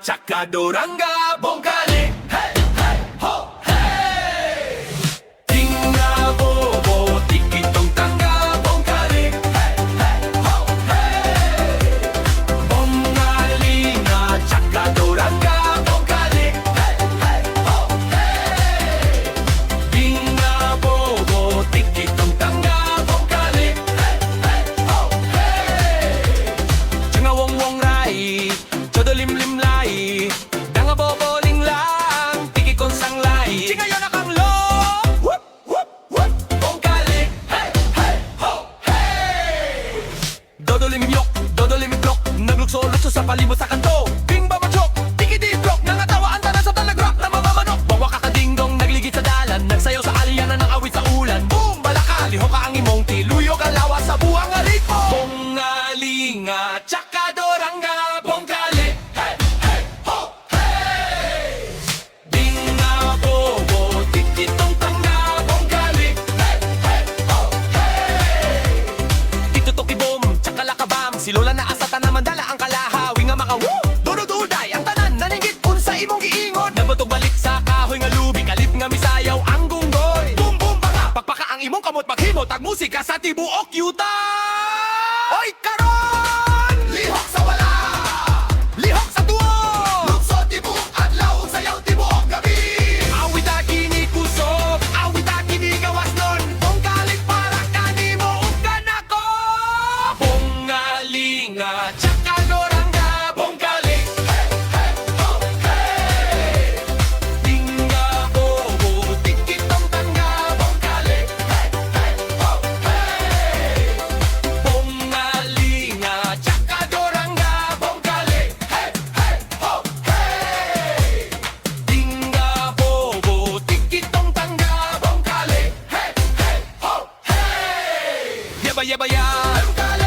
tsaka Doranga, bongkali, hey, hey, ho, hey! Tinga bobo, tikitong tanga, bongkali, hey, hey, ho, hey! Bongalinga, tsaka Doranga, bongkali, hey, hey, ho, hey! Tinga bobo, tikitong tanga, bongkali, hey, hey, ho, hey! Tsanga wong wong rai, chodo lim lim lai, danga boboling lang, tiki konsang lai. Tsanga yon akang lo, whoop whoop whoop, bongkali, hey hey ho hey. Dodo lim yok, naglukso-lukso sa palibot sa kanto. Bing babachok, tiki di block, nangatawaan tanan sa talagrap na mamamanok. Bawa ka kadingdong, nagligit sa dalan, nagsayaw sa alyanan ng awit sa ulan. Boom, balaka, liho ka ang imong tiluyo ka lawas sa buwang aliko. Bongalinga, tsaka Doranga, bongkali, hey hey ho hey! Dinga bobo, tikitong tanga, bongkali, hey hey ho hey! Titutok ibom, tsaka lakabam, si Lola na asatan na mandala ang kalahawi nga makawu. Dudududay ang tanan, naningit unsa imong giingon. Nabutog balik sa kahoy nga lubi, kalip nga misayaw ang gunggoy. Boom boom baka, pakpaka ang imong kamot maghimot, ag musika sa tibuok yuta. Oy karon! Lihok sa wala! Lihok sa tuo! Lukso tibuok adlaw, sayaw tibuok gabi. Awit a kini kusog, awit a kini gawas nun. Bongkalit para kanimo ug kanako. Bongalinga, tsaka Doranga, bongkali, hey hey ho hey! Tinga bobo, tikitong tanga, bongkali, hey hey ho hey! Bongalinga, tsaka Doranga, bongkali, hey hey ho hey! Tinga bobo, tikitong tanga, bongkali, hey hey ho hey! Yeba yeba ya, bongkali.